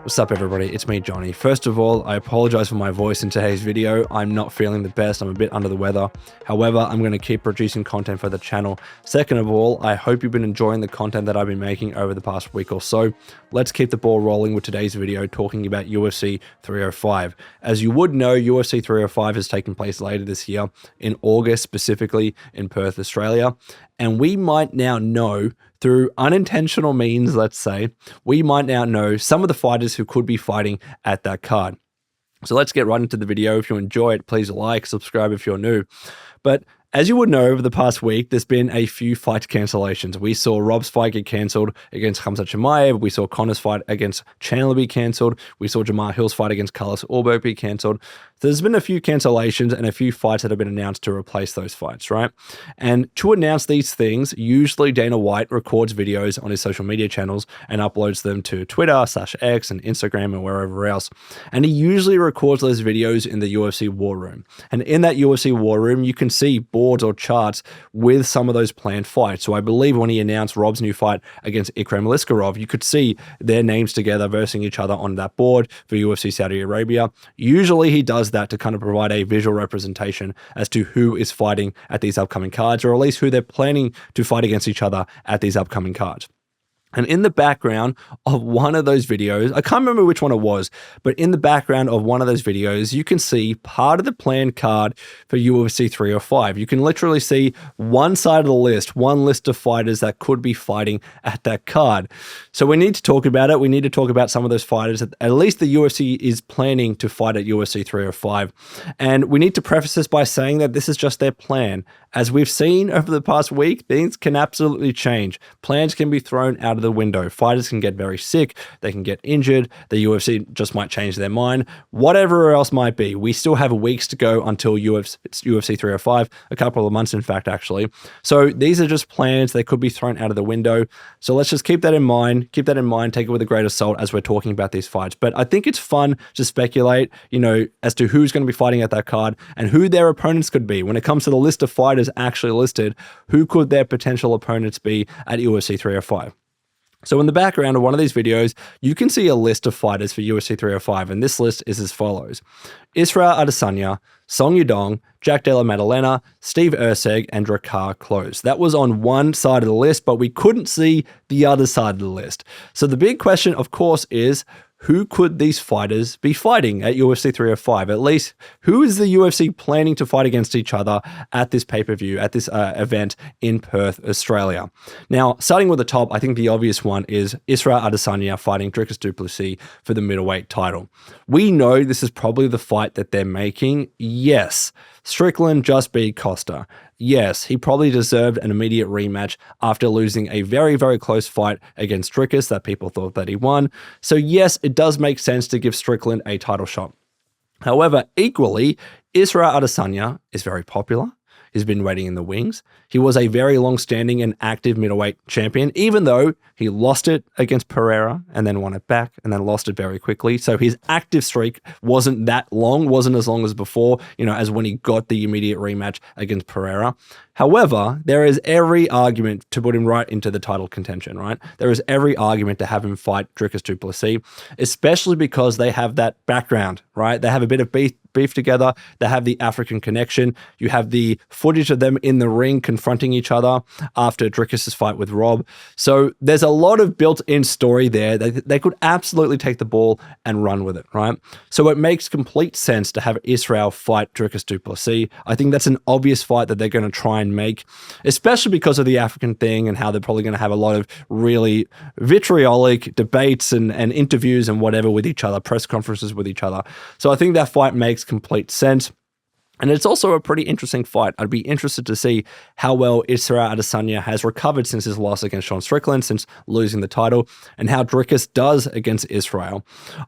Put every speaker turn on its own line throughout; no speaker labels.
What's up everybody, it's me Johnny. First of all, I apologize for my voice in today's video. I'm not feeling the best, I'm a bit under the weather. However, I'm going to keep producing content for the channel. Second of all, I hope you've been enjoying the content that I've been making over the past week or so. Let's keep the ball rolling with today's video talking about UFC 305. As you would know, UFC 305 has taken place later this year in August, specifically in Perth, Australia. And we might now know, through unintentional means, let's say, we might now know some of the fighters who could be fighting at that card. So let's get right into the video. If you enjoy it, please like, subscribe if you're new. But as you would know, over the past week, there's been a few fight cancellations. We saw Rob's fight get cancelled against Khamzat Chimaev. We saw Conor's fight against Chandler be cancelled. We saw Jamahal Hill's fight against Carlos Ulberg be cancelled. So there's been a few cancellations and a few fights that have been announced to replace those fights, right? And to announce these things, usually Dana White records videos on his social media channels and uploads them to Twitter/X and Instagram and wherever else. And he usually records those videos in the UFC War Room. And in that UFC War Room, you can see boards or charts with some of those planned fights. So I believe when he announced Rob's new fight against Ikram Liskarov, you could see their names together versus each other on that board for UFC Saudi Arabia. Usually he does that to kind of provide a visual representation as to who is fighting at these upcoming cards, or at least who they're planning to fight against each other at these upcoming cards. And in the background of one of those videos, I can't remember which one it was, but in the background of one of those videos, you can see part of the planned card for UFC 305. You can literally see one side of the list, one list of fighters that could be fighting at that card. So we need to talk about it. We need to talk about some of those fighters that at least the UFC is planning to fight at UFC 305. And we need to preface this by saying that this is just their plan. As we've seen over the past week, things can absolutely change. Plans can be thrown out of the window. Fighters can get very sick. They can get injured. The UFC just might change their mind. Whatever else might be. We still have weeks to go until UFC 305, a couple of months in fact, actually. So these are just plans. They could be thrown out of the window. So let's just keep that in mind. Keep that in mind. Take it with a grain of salt as we're talking about these fights. But I think it's fun to speculate, as to who's going to be fighting at that card and who their opponents could be. When it comes to the list of fighters actually listed, who could their potential opponents be at UFC 305? So in the background of one of these videos, you can see a list of fighters for UFC 305, and this list is as follows: Israel Adesanya, Song Yadong, Jack Della Maddalena, Steve Erceg, and Drakkar Klose. That was on one side of the list, but we couldn't see the other side of the list. So the big question, of course, is who could these fighters be fighting at UFC 305? At least, who is the UFC planning to fight against each other at this pay-per-view, at this event in Perth, Australia? Now, starting with the top, I think the obvious one is Israel Adesanya fighting Dricus du Plessis for the middleweight title. We know this is probably the fight that they're making. Yes, Strickland just beat Costa. Yes, he probably deserved an immediate rematch after losing a very, very close fight against Dricus that people thought that he won. So yes, it does make sense to give Strickland a title shot. However, equally, Israel Adesanya is very popular. He's been waiting in the wings. He was a very long-standing and active middleweight champion, even though he lost it against Pereira and then won it back and then lost it very quickly. So his active streak wasn't that long, wasn't as long as before, as when he got the immediate rematch against Pereira. However, there is every argument to put him right into the title contention, right? There is every argument to have him fight Dricus du Plessis, especially because they have that background, right? They have a bit of beef together. They have the African connection. You have the footage of them in the ring confronting each other after Dricus's fight with Rob. So there's a lot of built-in story there. They could absolutely take the ball and run with it, right? So it makes complete sense to have Israel fight Dricus du Plessis. I think that's an obvious fight that they're going to try and make, especially because of the African thing and how they're probably going to have a lot of really vitriolic debates and interviews and whatever with each other, press conferences with each other. So I think that fight makes complete sense. And it's also a pretty interesting fight. I'd be interested to see how well Israel Adesanya has recovered since his loss against Sean Strickland, since losing the title, and how Dricus does against Israel.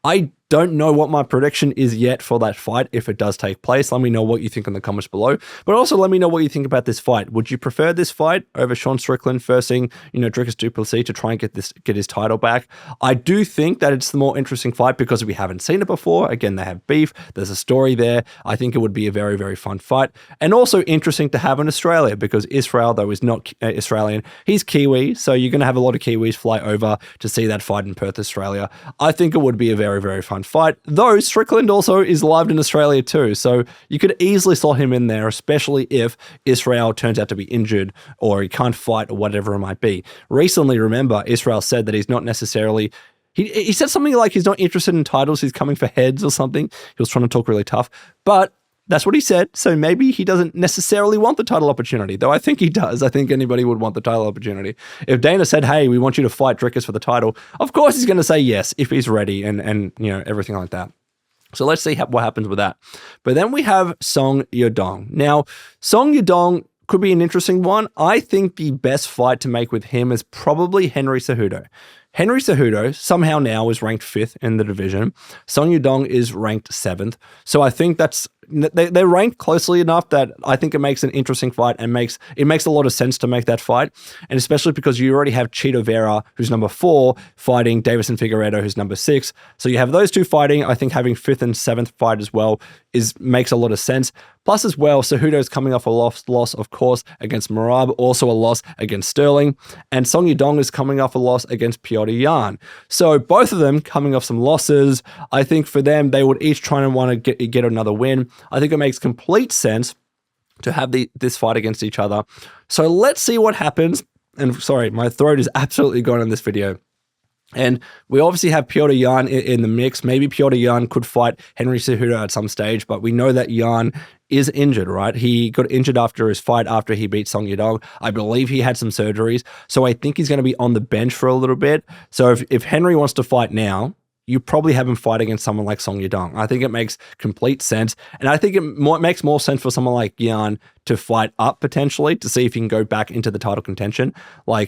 I don't know what my prediction is yet for that fight if it does take place. Let me know what you think in the comments below. But also let me know what you think about this fight. Would you prefer this fight over Sean Strickland versing, Dricus du Plessis to try and get his title back? I do think that it's the more interesting fight because we haven't seen it before. Again, they have beef. There's a story there. I think it would be a very, very fun fight. And also interesting to have in Australia because Israel, though, is not Australian. He's Kiwi, so you're going to have a lot of Kiwis fly over to see that fight in Perth, Australia. I think it would be a very, very fun fight, though Strickland also is live in Australia too, so you could easily slot him in there, especially if Israel turns out to be injured or he can't fight or whatever it might be. Recently, remember, Israel said that he's not necessarily... He said something like he's not interested in titles, he's coming for heads or something. He was trying to talk really tough, but that's what he said, so maybe he doesn't necessarily want the title opportunity, though I think he does. I think anybody would want the title opportunity. If Dana said, hey, we want you to fight Dricus for the title, of course he's going to say yes if he's ready and everything like that. So let's see what happens with that. But then we have Song Yadong. Now, Song Yadong could be an interesting one. I think the best fight to make with him is probably Henry Cejudo. Henry Cejudo somehow now is ranked 5th in the division. Song Yadong is ranked 7th. So I think they're ranked closely enough that I think it makes an interesting fight and it makes a lot of sense to make that fight. And especially because you already have Chito Vera, who's number 4, fighting Davison Figueiredo, who's number 6. So you have those two fighting. I think having 5th and 7th fight as well makes a lot of sense. Plus as well, Cejudo's coming off a loss, of course, against Merab, also a loss against Sterling. And Song Yadong is coming off a loss against Piotr Jan. So both of them coming off some losses. I think for them, they would each try and want to get another win. I think it makes complete sense to have this fight against each other. So let's see what happens. And sorry, my throat is absolutely gone in this video. And we obviously have Piotr Jan in the mix. Maybe Piotr Jan could fight Henry Cejudo at some stage, but we know that Jan is injured, right? He got injured after his fight after he beat Song Yadong. I believe he had some surgeries. So I think he's going to be on the bench for a little bit. So if Henry wants to fight now, you probably have him fight against someone like Song Yadong. I think it makes complete sense. And I think it makes more sense for someone like Jan to fight up potentially to see if he can go back into the title contention. I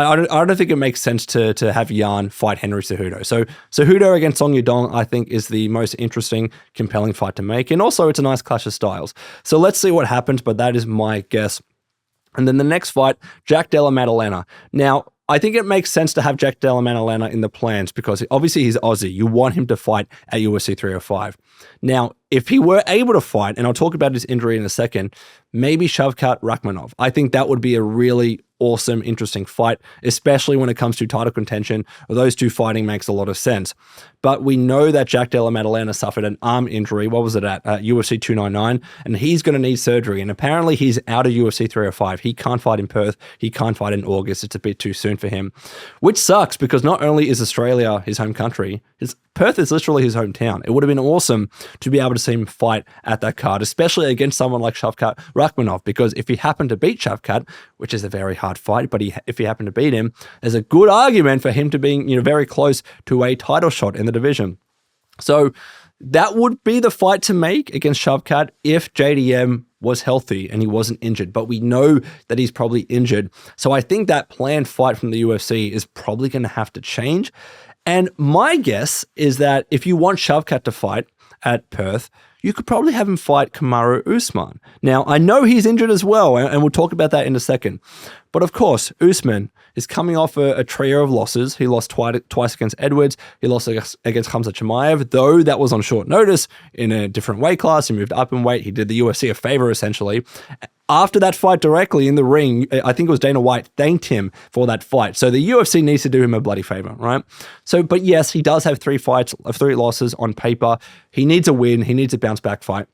don't think it makes sense to have Jan fight Henry Cejudo. So Cejudo against Song Yadong, I think, is the most interesting, compelling fight to make. And also, it's a nice clash of styles. So let's see what happens, but that is my guess. And then the next fight, Jack Della Maddalena. Now, I think it makes sense to have Jack Della Maddalena in the plans because obviously he's Aussie. You want him to fight at UFC 305. Now, if he were able to fight, and I'll talk about his injury in a second, maybe Shavkat Rakhmonov. I think that would be a really awesome, interesting fight, especially when it comes to title contention. Those two fighting makes a lot of sense. But we know that Jack Della Maddalena suffered an arm injury. What was it at UFC 299? And he's going to need surgery. And apparently he's out of UFC 305. He can't fight in Perth. He can't fight in August. It's a bit too soon for him, which sucks because not only is Australia his home country, Perth is literally his hometown. It would have been awesome to be able to see him fight at that card, especially against someone like Shavkat Rakhmonov, because if he happened to beat Shavkat, which is a very hard fight, but if he happened to beat him, there's a good argument for him to being very close to a title shot in the division. So that would be the fight to make against Shavkat if JDM was healthy and he wasn't injured, but we know that he's probably injured. So I think that planned fight from the UFC is probably going to have to change. And my guess is that if you want Shavkat to fight at Perth, you could probably have him fight Kamaru Usman. Now, I know he's injured as well, and we'll talk about that in a second. But of course, Usman is coming off a trio of losses. He lost twice against Edwards. He lost against Khamzat Chimaev, though that was on short notice in a different weight class. He moved up in weight. He did the UFC a favor, essentially. After that fight directly in the ring, I think it was Dana White thanked him for that fight. So the UFC needs to do him a bloody favor, right? So, but yes, he does have 3 losses on paper. He needs a win. He needs a bounce back fight.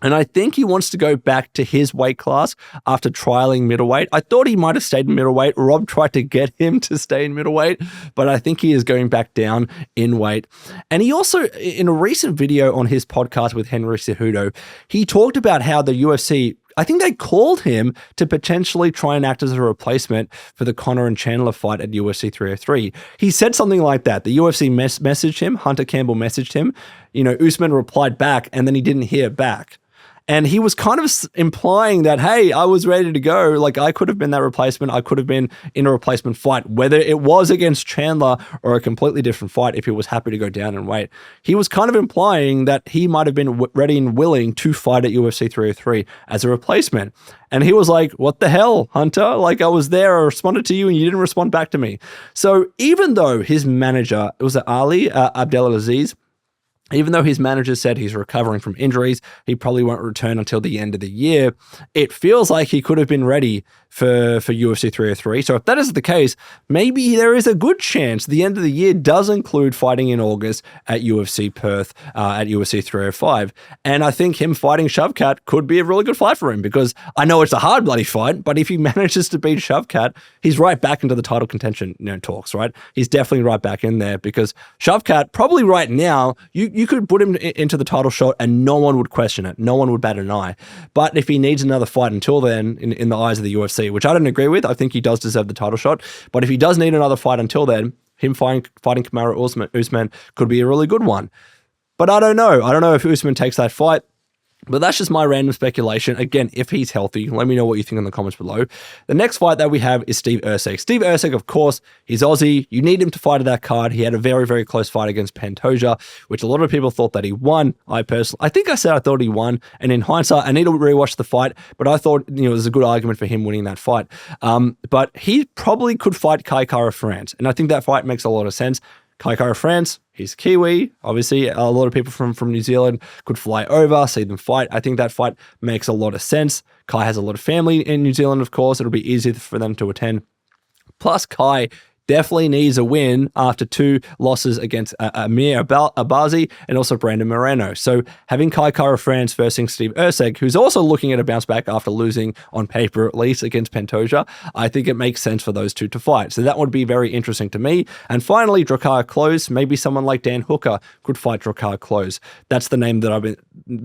And I think he wants to go back to his weight class after trialing middleweight. I thought he might have stayed in middleweight. Rob tried to get him to stay in middleweight, but I think he is going back down in weight. And he also, in a recent video on his podcast with Henry Cejudo, he talked about how the UFC, I think they called him to potentially try and act as a replacement for the Conor and Chandler fight at UFC 303. He said something like that. The UFC messaged him, Hunter Campbell messaged him, Usman replied back, and then he didn't hear back. And he was kind of implying that, hey, I was ready to go. Like, I could have been that replacement. I could have been in a replacement fight, whether it was against Chandler or a completely different fight if he was happy to go down in weight. He was kind of implying that he might have been ready and willing to fight at UFC 303 as a replacement. And he was like, what the hell, Hunter? Like, I was there, I responded to you, and you didn't respond back to me. So even though his manager, it was Ali Abdelaziz, even though his manager said he's recovering from injuries, he probably won't return until the end of the year, it feels like he could have been ready for UFC 303. So if that is the case, maybe there is a good chance the end of the year does include fighting in August at UFC Perth, at UFC 305. And I think him fighting Shavkat could be a really good fight for him, because I know it's a hard bloody fight, but if he manages to beat Shavkat, he's right back into the title contention talks, right? He's definitely right back in there, because Shavkat, probably right now, you could put him into the title shot and no one would question it. No one would bat an eye. But if he needs another fight until then, in the eyes of the UFC, which I don't agree with, I think he does deserve the title shot. But if he does need another fight until then, him fighting Kamaru Usman could be a really good one. But I don't know. I don't know if Usman takes that fight. But that's just my random speculation. Again, if he's healthy, let me know what you think in the comments below. The next fight that we have is Steve Erceg. Steve Erceg, of course, he's Aussie. You need him to fight at that card. He had a very, very close fight against Pantoja, which a lot of people thought that he won. I think I said I thought he won. And in hindsight, I need to rewatch the fight, but I thought, there's a good argument for him winning that fight. But he probably could fight Kai Kara France. And I think that fight makes a lot of sense. Kai Kara France, he's Kiwi. Obviously, a lot of people from New Zealand could fly over, see them fight. I think that fight makes a lot of sense. Kai has a lot of family in New Zealand, of course. It'll be easier for them to attend. Plus, Kai definitely needs a win after 2 losses against Amir Abazi and also Brandon Moreno. So having Kai Kara France versus Steve Erceg, who's also looking at a bounce back after losing on paper at least against Pantoja, I think it makes sense for those two to fight. So that would be very interesting to me. And finally, Drakkar Klose, maybe someone like Dan Hooker could fight Drakkar Klose. That's the name that I've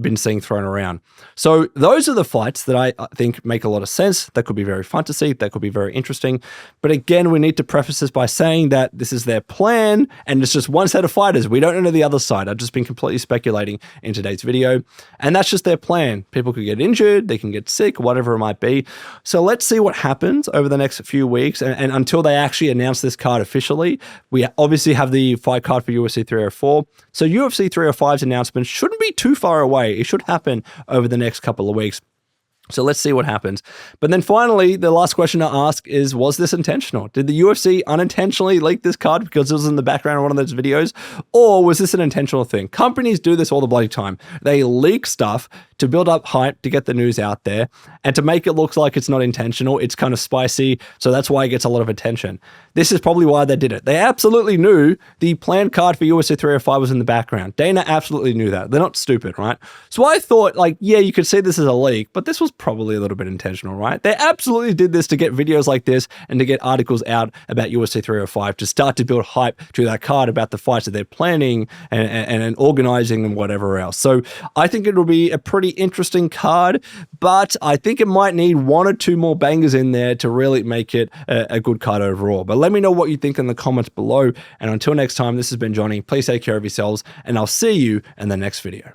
been seeing thrown around. So those are the fights that I think make a lot of sense. That could be very fun to see. That could be very interesting. But again, we need to preface this by saying that this is their plan and it's just one set of fighters. We don't know the other side. I've just been completely speculating in today's video, and that's just their plan. People could get injured, they can get sick, whatever it might be. So let's see what happens over the next few weeks, and until they actually announce this card officially. We obviously have the fight card for UFC 304. So UFC 305's announcement shouldn't be too far away. It should happen over the next couple of weeks. So let's see what happens. But then finally, the last question to ask is, was this intentional? Did the UFC unintentionally leak this card because it was in the background of one of those videos? Or was this an intentional thing? Companies do this all the bloody time. They leak stuff to build up hype, to get the news out there, and to make it look like it's not intentional. It's kind of spicy, so that's why it gets a lot of attention. This is probably why they did it. They absolutely knew the planned card for UFC 305 was in the background. Dana absolutely knew that. They're not stupid, right? So I thought, yeah, you could see this as a leak, but this was probably a little bit intentional, right? They absolutely did this to get videos like this and to get articles out about UFC 305, to start to build hype to that card about the fights that they're planning and organizing and whatever else. So I think it'll be a pretty interesting card, but I think it might need 1 or 2 more bangers in there to really make it a good card overall. But let me know what you think in the comments below. And until next time, this has been Johnny. Please take care of yourselves, and I'll see you in the next video.